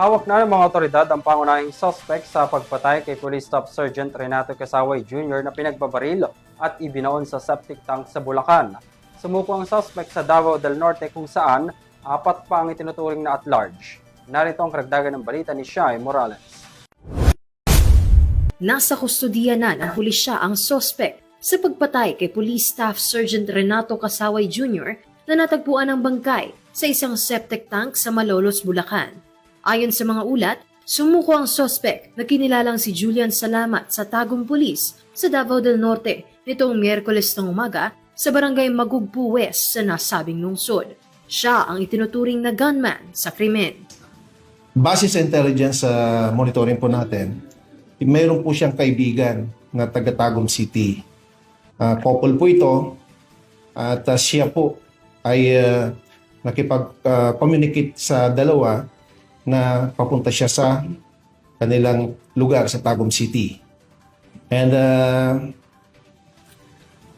Hawak na ng mga otoridad ang pangunahing suspect sa pagpatay kay Police Staff Sergeant Renato Casaway Jr. na pinagbabaril at ibinaon sa septic tank sa Bulacan. Sumuko ang suspect sa Davao del Norte kung saan apat pa ang itinuturing na at large. Narito ang karagdagan ng balita ni Shai Morales. Nasa kustodiya na ng pulisya ang suspect sa pagpatay kay Police Staff Sergeant Renato Casaway Jr. na natagpuan ng bangkay sa isang septic tank sa Malolos, Bulacan. Ayon sa mga ulat, sumuko ang suspect na kinilalang si Julian Salamat sa Tagum Police sa Davao del Norte nitong Miyerkules ng umaga sa barangay Magugpo West sa nasabing lungsod. Siya ang itinuturing na gunman sa krimen. Base sa intelligence monitoring po natin, mayroon po siyang kaibigan na taga Tagum City. Couple po ito at siya po ay nakipag-communicate sa dalawa na papunta siya sa kanilang lugar sa Tagum City. And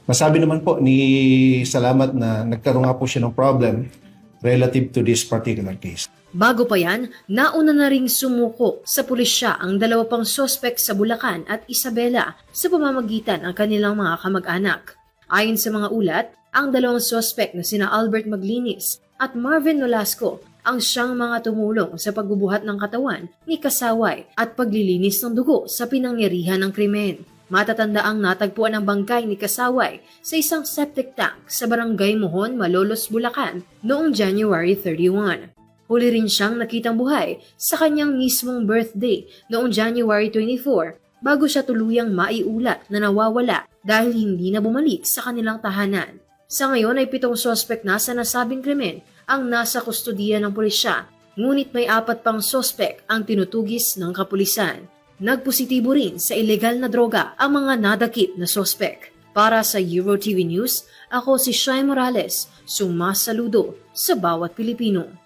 masabi naman po ni Salamat na nagkaroon nga po siya ng problem relative to this particular case. Bago pa yan, nauna na ring sumuko sa pulisya ang dalawa pang suspect sa Bulacan at Isabela sa pamamagitan ng kanilang mga kamag-anak. Ayon sa mga ulat, ang dalawang suspect na sina Albert Maglinis at Marvin Nolasco ang siyang mga tumulong sa pagbubuhat ng katawan ni Casaway at paglilinis ng dugo sa pinangyarihan ng krimen. Matatanda ang natagpuan ng bangkay ni Casaway sa isang septic tank sa Barangay Mohon, Malolos, Bulacan noong January 31. Huli rin siyang nakitang buhay sa kanyang mismong birthday noong January 24 bago siya tuluyang maiulat na nawawala dahil hindi na bumalik sa kanilang tahanan. Sa ngayon ay 7 suspect na sa nasabing krimen ang nasa kustodiya ng pulisya, ngunit may 4 pang suspect ang tinutugis ng kapulisan. Nagpositibo rin sa ilegal na droga ang mga nadakip na suspect. Para sa EuroTV News, ako si Shai Morales, sumasaludo sa bawat Pilipino.